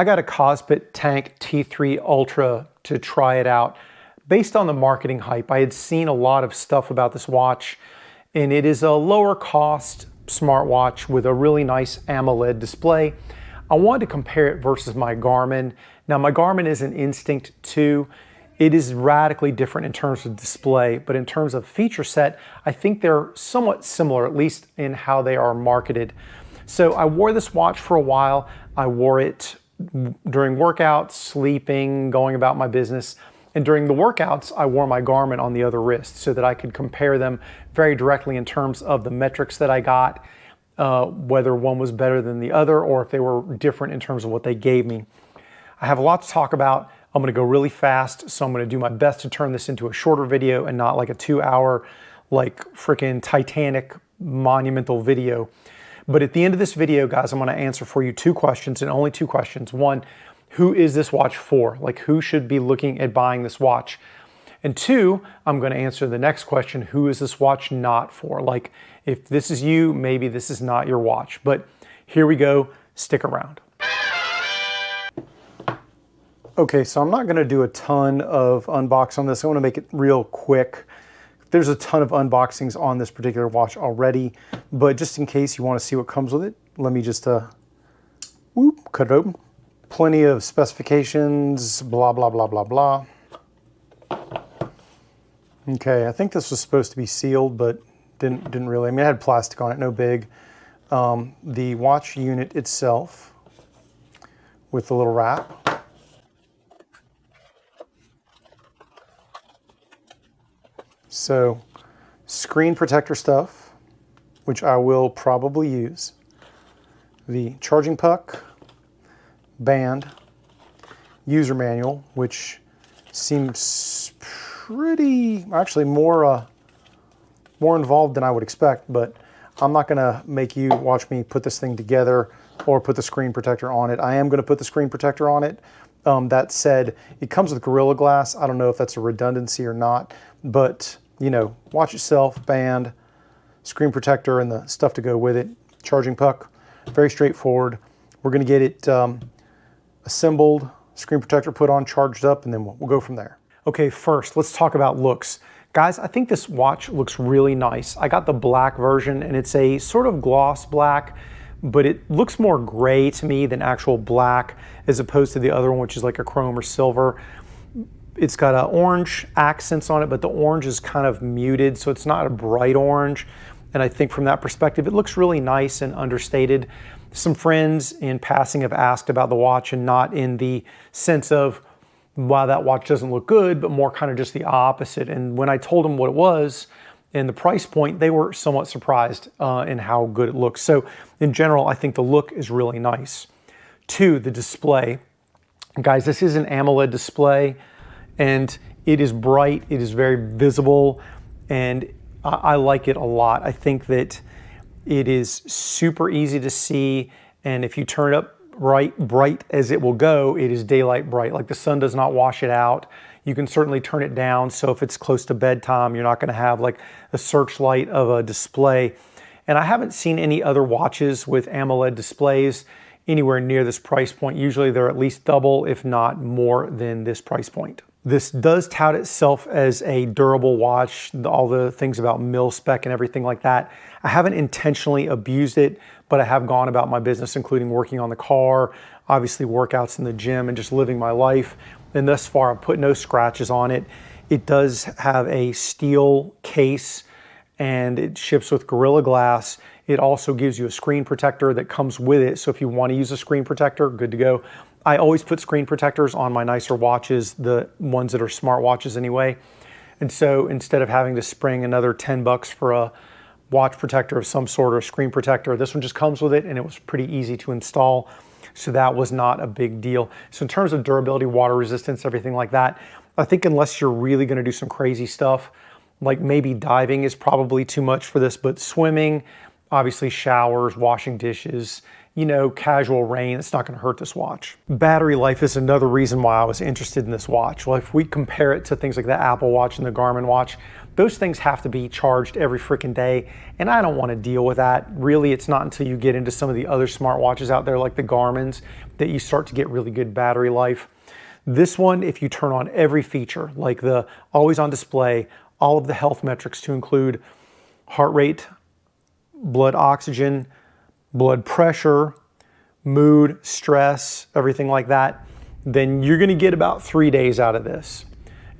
I got a Kospet Tank T3 Ultra to try it out. Based on the marketing hype, I had seen a lot of stuff about this watch, and it is a lower cost smartwatch with a really nice AMOLED display. I wanted to compare it versus my Garmin. Now my Garmin is an Instinct 2. It is radically different in terms of display, but in terms of feature set, I think they're somewhat similar, at least in how they are marketed. So I wore this watch for a while. I wore it during workouts, sleeping, going about my business. And during the workouts, I wore my Garmin on the other wrist so that I could compare them very directly in terms of the metrics that I got, whether one was better than the other or if they were different in terms of what they gave me. I have a lot to talk about. I'm gonna go really fast, so I'm gonna do my best to turn this into a shorter video and not like a 2-hour, like freaking Titanic monumental video. But at the end of this video, guys, I'm gonna answer for you 2 questions and only 2 questions. One, who is this watch for? Like, who should be looking at buying this watch? And 2, I'm gonna answer the next question, who is this watch not for? Like, if this is you, maybe this is not your watch. But here we go, stick around. Okay, so I'm not gonna do a ton of unboxing on this. I wanna make it real quick. There's a ton of unboxings on this particular watch already, but just in case you want to see what comes with it, let me just cut it open. Plenty of specifications, blah, blah, blah, blah, blah. Okay, I think this was supposed to be sealed, but didn't really. I mean, it had plastic on it, no big. The watch unit itself with the little wrap. So, screen protector stuff, which I will probably use. The charging puck, band, user manual, which seems pretty, actually more involved than I would expect, but I'm not gonna make you watch me put this thing together or put the screen protector on it. I am gonna put the screen protector on it. That said, it comes with Gorilla Glass. I don't know if that's a redundancy or not, but you know, watch itself, band, screen protector, and the stuff to go with it. Charging puck, very straightforward. We're gonna get it assembled, screen protector put on, charged up, and then we'll go from there. Okay, first, let's talk about looks. Guys, I think this watch looks really nice. I got the black version, and it's a sort of gloss black, but it looks more gray to me than actual black, as opposed to the other one, which is like a chrome or silver. It's got orange accents on it, but the orange is kind of muted, so it's not a bright orange. And I think from that perspective, it looks really nice and understated. Some friends in passing have asked about the watch, and not in the sense of, wow, that watch doesn't look good, but more kind of just the opposite. And when I told them what it was and the price point, they were somewhat surprised in how good it looks. So in general, I think the look is really nice. 2, the display. Guys, this is an AMOLED display, and it is bright, it is very visible, and I like it a lot. I think that it is super easy to see, and if you turn it up bright as it will go, it is daylight bright. Like, the sun does not wash it out. You can certainly turn it down, so if it's close to bedtime, you're not gonna have like a searchlight of a display. And I haven't seen any other watches with AMOLED displays anywhere near this price point. Usually they're at least double, if not more than this price point. This does tout itself as a durable watch, all the things about mil-spec and everything like that. I haven't intentionally abused it, but I have gone about my business, including working on the car, obviously workouts in the gym, and just living my life. And thus far, I've put no scratches on it. It does have a steel case, and it ships with Gorilla Glass. It also gives you a screen protector that comes with it. So if you want to use a screen protector, good to go. I always put screen protectors on my nicer watches, the ones that are smartwatches anyway. And so instead of having to spring another 10 bucks for a watch protector of some sort, or a screen protector, this one just comes with it, and it was pretty easy to install. So that was not a big deal. So in terms of durability, water resistance, everything like that, I think unless you're really gonna do some crazy stuff, like maybe diving is probably too much for this, but swimming, obviously showers, washing dishes, you know, casual rain, it's not going to hurt this watch. Battery life is another reason why I was interested in this watch. Well, if we compare it to things like the Apple Watch and the Garmin watch, those things have to be charged every freaking day, and I don't want to deal with that. Really, it's not until you get into some of the other smartwatches out there like the Garmin's that you start to get really good battery life. This one, if you turn on every feature, like the always on display, all of the health metrics to include heart rate, blood oxygen, blood pressure, mood, stress, everything like that, then you're going to get about 3 days out of this.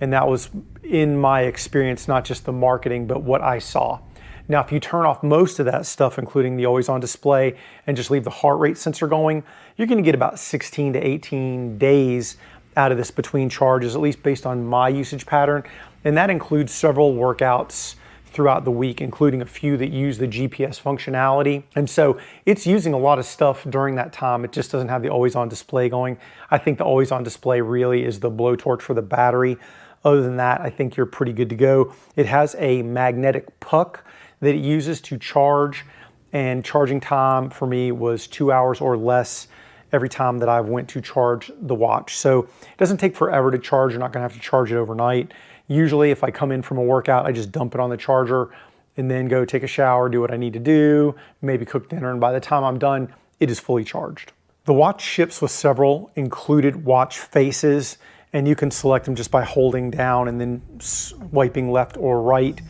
And that was, in my experience, not just the marketing, but what I saw. Now, if you turn off most of that stuff, including the always on display, and just leave the heart rate sensor going, you're going to get about 16 to 18 days out of this between charges, at least based on my usage pattern. And that includes several workouts throughout the week, including a few that use the GPS functionality. And so it's using a lot of stuff during that time. It just doesn't have the always on display going. I think the always on display really is the blowtorch for the battery. Other than that, I think you're pretty good to go. It has a magnetic puck that it uses to charge, and charging time for me was 2 hours or less every time that I went to charge the watch. So it doesn't take forever to charge. You're not gonna have to charge it overnight. Usually if I come in from a workout, I just dump it on the charger and then go take a shower, do what I need to do, maybe cook dinner, and by the time I'm done, it is fully charged. The watch ships with several included watch faces, and you can select them just by holding down and then swiping left or right.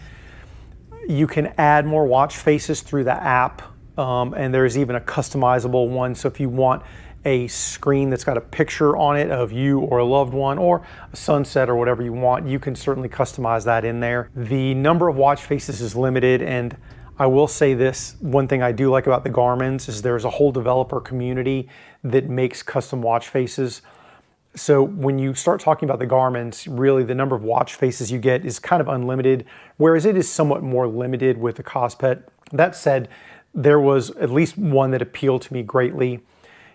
You can add more watch faces through the app, and there's even a customizable one. So if you want a screen that's got a picture on it of you or a loved one, or a sunset or whatever you want, you can certainly customize that in there. The number of watch faces is limited, and I will say this, one thing I do like about the Garmin's is there's a whole developer community that makes custom watch faces. So when you start talking about the Garmin's, really the number of watch faces you get is kind of unlimited, whereas it is somewhat more limited with the Kospet. That said, there was at least one that appealed to me greatly.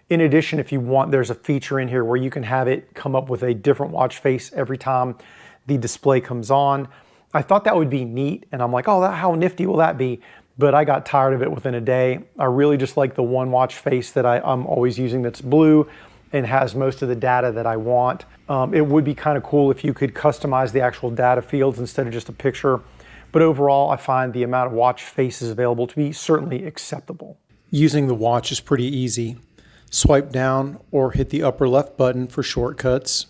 In addition, if you want, there's a feature in here where you can have it come up with a different watch face every time the display comes on. I thought that would be neat, and I'm like, oh, how nifty will that be? But I got tired of it within a day. I really just like the one watch face that I'm always using that's blue and has most of the data that I want. It would be kind of cool if you could customize the actual data fields instead of just a picture. But overall, I find the amount of watch faces available to be certainly acceptable. Using the watch is pretty easy. Swipe down or hit the upper left button for shortcuts.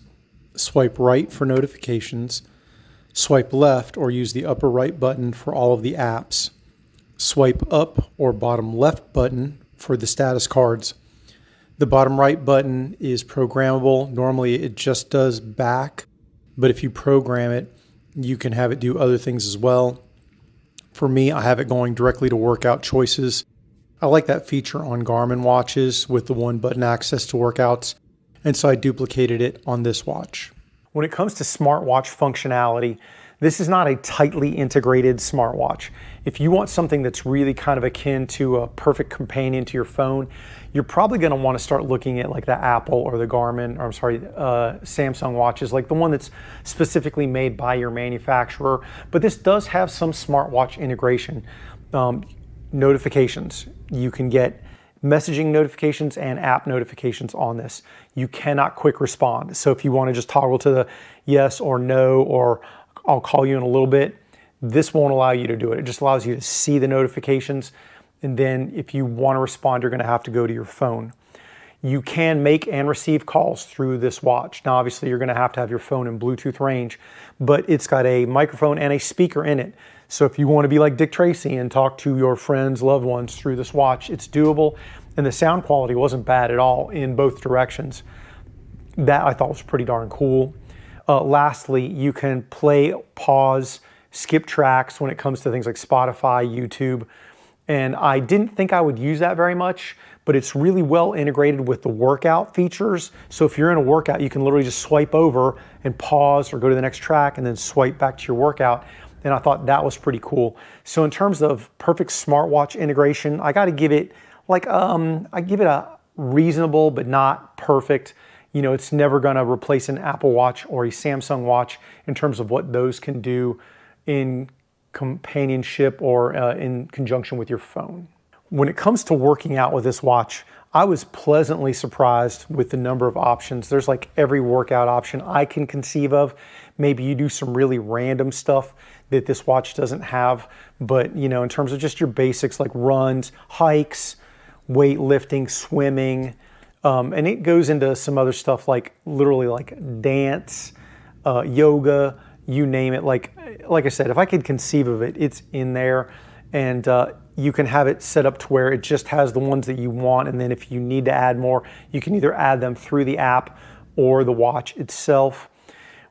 Swipe right for notifications. Swipe left or use the upper right button for all of the apps. Swipe up or bottom left button for the status cards. The bottom right button is programmable. Normally it just does back, but if you program it, you can have it do other things as well. For me, I have it going directly to workout choices. I like that feature on Garmin watches with the one button access to workouts, and so I duplicated it on this watch. When it comes to smartwatch functionality, this is not a tightly integrated smartwatch. If you want something that's really kind of akin to a perfect companion to your phone, you're probably going to want to start looking at like the Apple or the Garmin, or Samsung watches, like the one that's specifically made by your manufacturer. But this does have some smartwatch integration. Notifications. You can get messaging notifications and app notifications on this. You cannot quick respond. So if you want to just toggle to the yes or no, or I'll call you in a little bit, this won't allow you to do it. It just allows you to see the notifications. And then if you want to respond, you're going to have to go to your phone. You can make and receive calls through this watch. Now, obviously, you're going to have your phone in Bluetooth range, but it's got a microphone and a speaker in it. So if you want to be like Dick Tracy and talk to your friends, loved ones through this watch, it's doable. And the sound quality wasn't bad at all in both directions. That I thought was pretty darn cool. Lastly, you can play, pause, skip tracks when it comes to things like Spotify, YouTube. And I didn't think I would use that very much, but it's really well integrated with the workout features. So if you're in a workout, you can literally just swipe over and pause or go to the next track and then swipe back to your workout. And I thought that was pretty cool. So in terms of perfect smartwatch integration, I got to give it like, I give it a reasonable but not perfect. You know, it's never going to replace an Apple Watch or a Samsung watch in terms of what those can do in companionship or in conjunction with your phone. When it comes to working out with this watch, I was pleasantly surprised with the number of options. There's like every workout option I can conceive of. Maybe you do some really random stuff that this watch doesn't have, but you know, in terms of just your basics like runs, hikes, weightlifting, swimming, and it goes into some other stuff like literally like dance, yoga, you name it. Like I said, if I could conceive of it, it's in there. And you can have it set up to where it just has the ones that you want. And then if you need to add more, you can either add them through the app or the watch itself.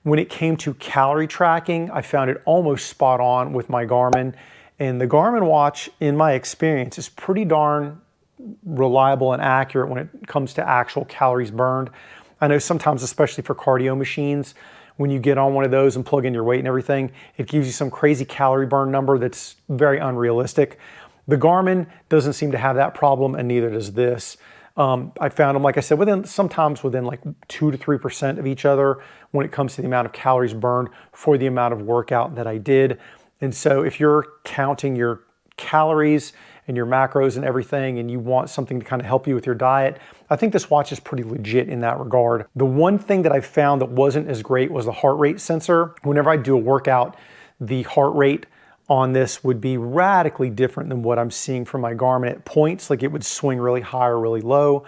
When it came to calorie tracking, I found it almost spot on with my Garmin. And the Garmin watch, in my experience, is pretty darn reliable and accurate when it comes to actual calories burned. I know sometimes, especially for cardio machines, when you get on one of those and plug in your weight and everything, it gives you some crazy calorie burn number that's very unrealistic. The Garmin doesn't seem to have that problem, and neither does this. I found them, like I said, sometimes within like 2 to 3% of each other when it comes to the amount of calories burned for the amount of workout that I did. And so if you're counting your calories and your macros and everything, and you want something to kind of help you with your diet, I think this watch is pretty legit in that regard. The one thing that I found that wasn't as great was the heart rate sensor. Whenever I do a workout, the heart rate on this would be radically different than what I'm seeing from my Garmin at points. Like it would swing really high or really low.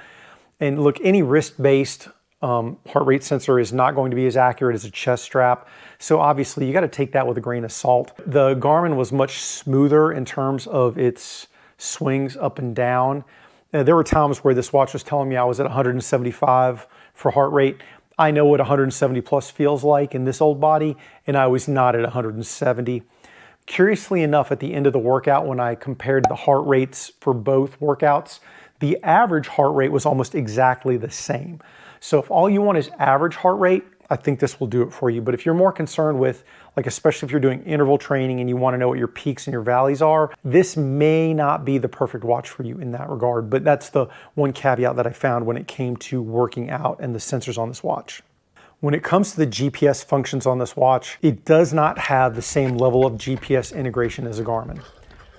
And look, any wrist-based heart rate sensor is not going to be as accurate as a chest strap. So obviously you got to take that with a grain of salt. The Garmin was much smoother in terms of its swings up and down. There were times where this watch was telling me I was at 175 for heart rate. I know what 170 plus feels like in this old body, and I was not at 170. Curiously enough, at the end of the workout, when I compared the heart rates for both workouts, the average heart rate was almost exactly the same. So if all you want is average heart rate, I think this will do it for you. But if you're more concerned with, like especially if you're doing interval training and you want to know what your peaks and your valleys are, this may not be the perfect watch for you in that regard. But that's the one caveat that I found when it came to working out and the sensors on this watch. When it comes to the GPS functions on this watch, it does not have the same level of GPS integration as a Garmin.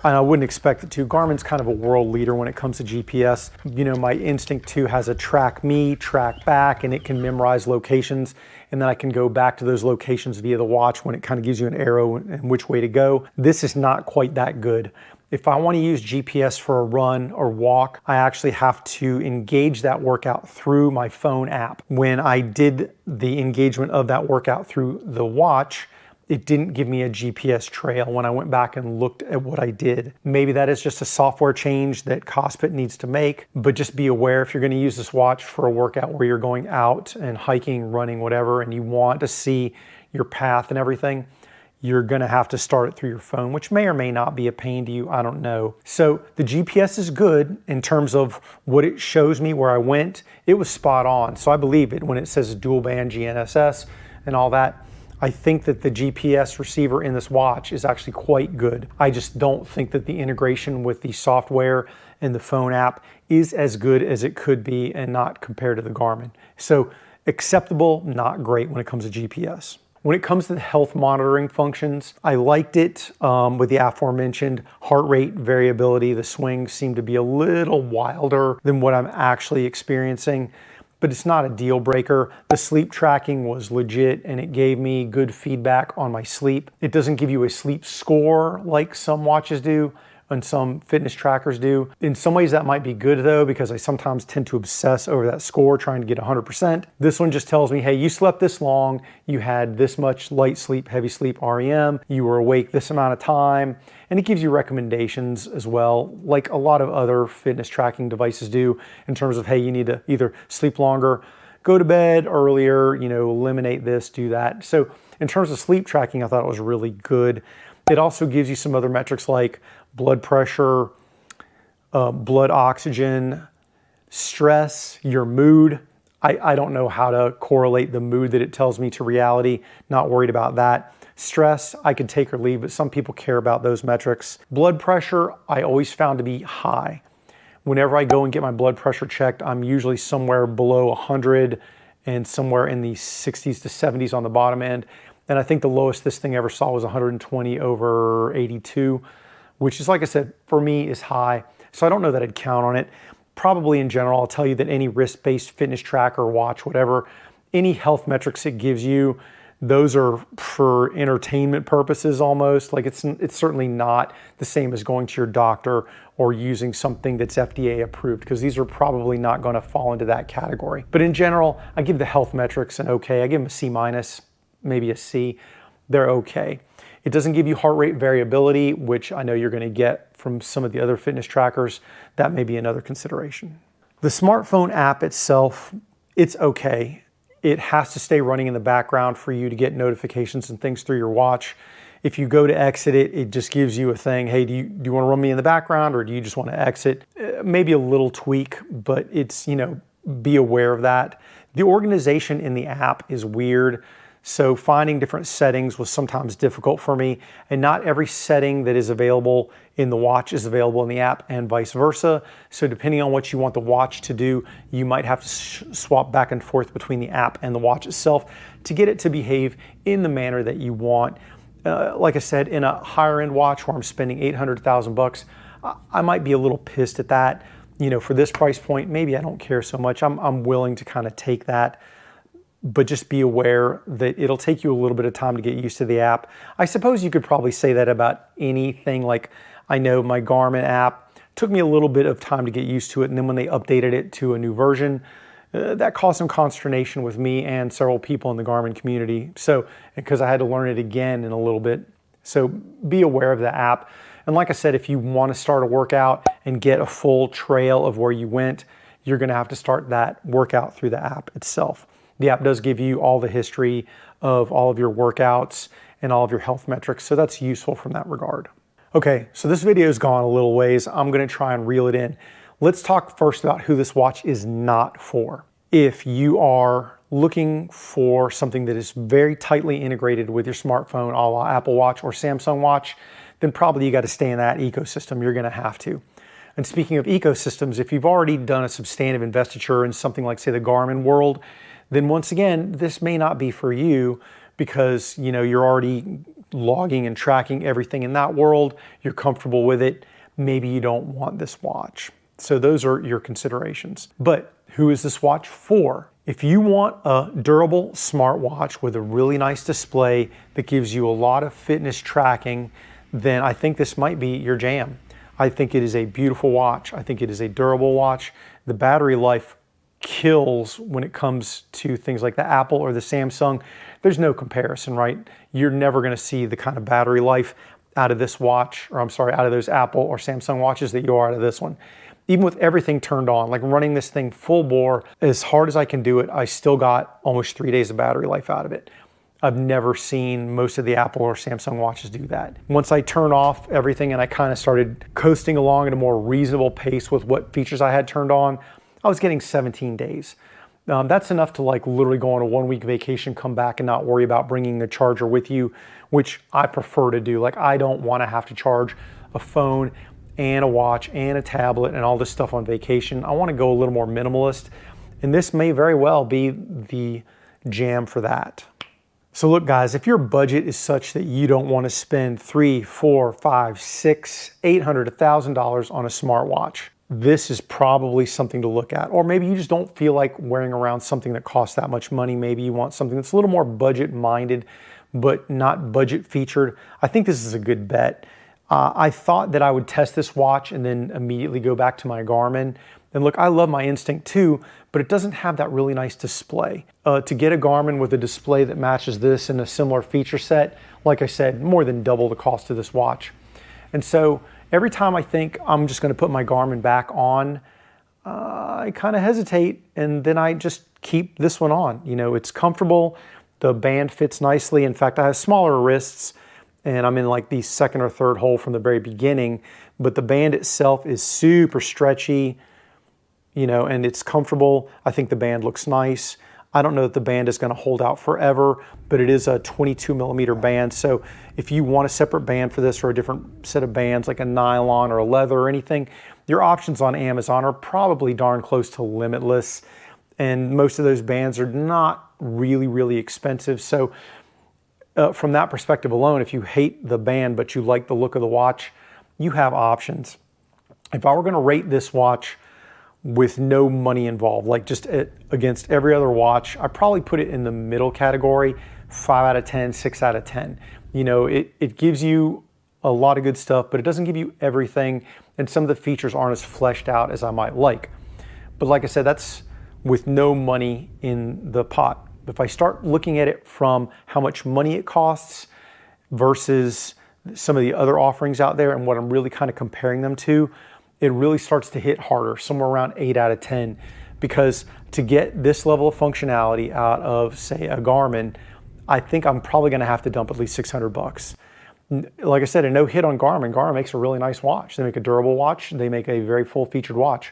And I wouldn't expect it to. Garmin's kind of a world leader when it comes to GPS. You know, my Instinct 2 has a track me, track back, and it can memorize locations. And then I can go back to those locations via the watch when it kind of gives you an arrow and which way to go. This is not quite that good. If I want to use GPS for a run or walk, I actually have to engage that workout through my phone app. When I did the engagement of that workout through the watch, it didn't give me a GPS trail when I went back and looked at what I did. Maybe that is just a software change that Kospet needs to make, but just be aware if you're going to use this watch for a workout where you're going out and hiking, running, whatever, and you want to see your path and everything, you're going to have to start it through your phone, which may or may not be a pain to you. I don't know. So the GPS is good in terms of what it shows me where I went. It was spot on. So I believe it when it says dual band GNSS and all that. I think that the GPS receiver in this watch is actually quite good. I just don't think that the integration with the software and the phone app is as good as it could be and not compared to the Garmin. So acceptable, not great when it comes to GPS. When it comes to the health monitoring functions, I liked it with the aforementioned heart rate variability. The swings seem to be a little wilder than what I'm actually experiencing, but it's not a deal breaker. The sleep tracking was legit and it gave me good feedback on my sleep. It doesn't give you a sleep score like some watches do and some fitness trackers do. In some ways that might be good though, because I sometimes tend to obsess over that score trying to get 100%. This one just tells me, hey, you slept this long, you had this much light sleep, heavy sleep, REM, you were awake this amount of time, and it gives you recommendations as well, like a lot of other fitness tracking devices do in terms of, hey, you need to either sleep longer, go to bed earlier, you know, eliminate this, do that. So in terms of sleep tracking, I thought it was really good. It also gives you some other metrics like blood pressure, blood oxygen, stress, your mood. I don't know how to correlate the mood that it tells me to reality. Not worried about that. Stress, I could take or leave, but some people care about those metrics. Blood pressure, I always found to be high. Whenever I go and get my blood pressure checked, I'm usually somewhere below 100 and somewhere in the 60s to 70s on the bottom end. And I think the lowest this thing ever saw was 120/82, which is, like I said, for me is high. So I don't know that I'd count on it. probably in general, I'll tell you that any wrist-based fitness tracker, watch, whatever, any health metrics it gives you, those are for entertainment purposes almost. Like it's certainly not the same as going to your doctor or using something that's FDA approved, because these are probably not going to fall into that category. But in general, I give the health metrics an okay. I give them a C minus, maybe a C. They're okay. It doesn't give you heart rate variability, which I know you're going to get from some of the other fitness trackers. That may be another consideration. The smartphone app itself, it's okay. It has to stay running in the background for you to get notifications and things through your watch. If you go to exit it, it just gives you a thing, hey, do you want to run me in the background, or do you just want to exit? Maybe a little tweak, but it's, be aware of that. The organization in the app is weird. So finding different settings was sometimes difficult for me, and not every setting that is available in the watch is available in the app, and vice versa. So depending on what you want the watch to do, you might have to swap back and forth between the app and the watch itself to get it to behave in the manner that you want. Like I said, in a higher end watch where I'm spending $800,000, I might be a little pissed at that. For this price point, maybe I don't care so much. I'm willing to kind of take that. But just be aware that it'll take you a little bit of time to get used to the app. I suppose you could probably say that about anything. Like, I know my Garmin app took me a little bit of time to get used to it, and then when they updated it to a new version, that caused some consternation with me and several people in the Garmin community. So, because I had to learn it again in a little bit. So be aware of the app. And like I said, if you want to start a workout and get a full trail of where you went, you're going to have to start that workout through the app itself. The app does give you all the history of all of your workouts and all of your health metrics, so that's useful from that regard. Okay, so this video's gone a little ways. I'm gonna try and reel it in. Let's talk first about who this watch is not for. If you are looking for something that is very tightly integrated with your smartphone, a la Apple Watch or Samsung Watch, then probably you gotta stay in that ecosystem. You're gonna have to. And speaking of ecosystems, if you've already done a substantive investiture in something like, say, the Garmin world, then once again, this may not be for you, because you're already logging and tracking everything in that world. You're comfortable with it. Maybe you don't want this watch. So those are your considerations. But who is this watch for? If you want a durable smartwatch with a really nice display that gives you a lot of fitness tracking, then I think this might be your jam. I think it is a beautiful watch. I think it is a durable watch. The battery life kills when it comes to things like the Apple or the Samsung. There's no comparison, right? You're never going to see the kind of battery life out of this watch, or out of those Apple or Samsung watches that you are out of this one. Even with everything turned on, like running this thing full bore, as hard as I can do it, I still got almost 3 days of battery life out of it. I've never seen most of the Apple or Samsung watches do that. Once I turn off everything and I kind of started coasting along at a more reasonable pace with what features I had turned on, I was getting 17 days. That's enough to literally go on a 1 week vacation, come back and not worry about bringing the charger with you, which I prefer to do. I don't want to have to charge a phone and a watch and a tablet and all this stuff on vacation. I want to go a little more minimalist, and this may very well be the jam for that. So look, guys, if your budget is such that you don't want to spend $300, $400, $500, $600, $800, $1,000 on a smartwatch, this is probably something to look at. Or maybe you just don't feel like wearing around something that costs that much money. Maybe you want something that's a little more budget minded, but not budget featured. I think this is a good bet. I thought that I would test this watch and then immediately go back to my Garmin. And look, I love my Instinct too, but it doesn't have that really nice display. To get a Garmin with a display that matches this in a similar feature set, like I said, more than double the cost of this watch. And so every time I think I'm just going to put my Garmin back on, I kind of hesitate, and then I just keep this one on. It's comfortable. The band fits nicely. In fact, I have smaller wrists, and I'm in the second or third hole from the very beginning, but the band itself is super stretchy, and it's comfortable. I think the band looks nice. I don't know that the band is going to hold out forever, but it is a 22 millimeter band. So if you want a separate band for this or a different set of bands, like a nylon or a leather or anything, your options on Amazon are probably darn close to limitless. And most of those bands are not really, really expensive. So from that perspective alone, if you hate the band, but you like the look of the watch, you have options. If I were going to rate this watch with no money involved. Like just against every other watch, I probably put it in the middle category, 5 out of 10, 6 out of 10. You know, it gives you a lot of good stuff, but it doesn't give you everything, and some of the features aren't as fleshed out as I might like. But like I said, that's with no money in the pot. If I start looking at it from how much money it costs versus some of the other offerings out there and what I'm really kind of comparing them to, it really starts to hit harder, somewhere around 8 out of 10. Because to get this level of functionality out of, say, a Garmin, I think I'm probably gonna have to dump at least 600 bucks. Like I said, a no hit on Garmin. Garmin makes a really nice watch. They make a durable watch. They make a very full featured watch.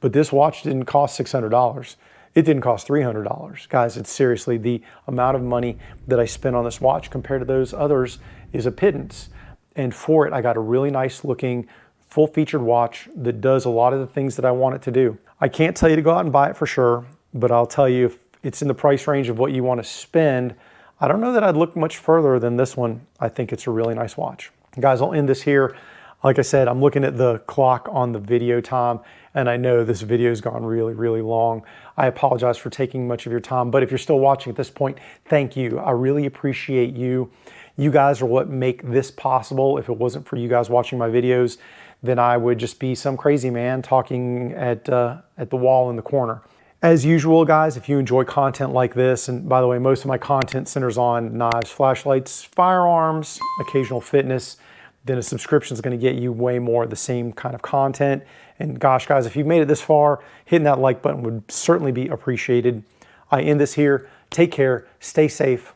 But this watch didn't cost $600. It didn't cost $300. Guys, it's seriously, the amount of money that I spent on this watch compared to those others is a pittance. And for it, I got a really nice looking, full featured watch that does a lot of the things that I want it to do. I can't tell you to go out and buy it for sure, but I'll tell you if it's in the price range of what you want to spend, I don't know that I'd look much further than this one. I think it's a really nice watch. Guys, I'll end this here. Like I said, I'm looking at the clock on the video time, and I know this video's gone really, really long. I apologize for taking much of your time, but if you're still watching at this point, thank you. I really appreciate you. You guys are what make this possible. If it wasn't for you guys watching my videos, then I would just be some crazy man talking at the wall in the corner. As usual, guys, if you enjoy content like this, and by the way, most of my content centers on knives, flashlights, firearms, occasional fitness, then a subscription is going to get you way more of the same kind of content. And gosh, guys, if you've made it this far, hitting that like button would certainly be appreciated. I end this here. Take care. Stay safe.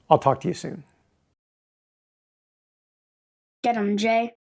I'll talk to you soon. Get 'em, Jay.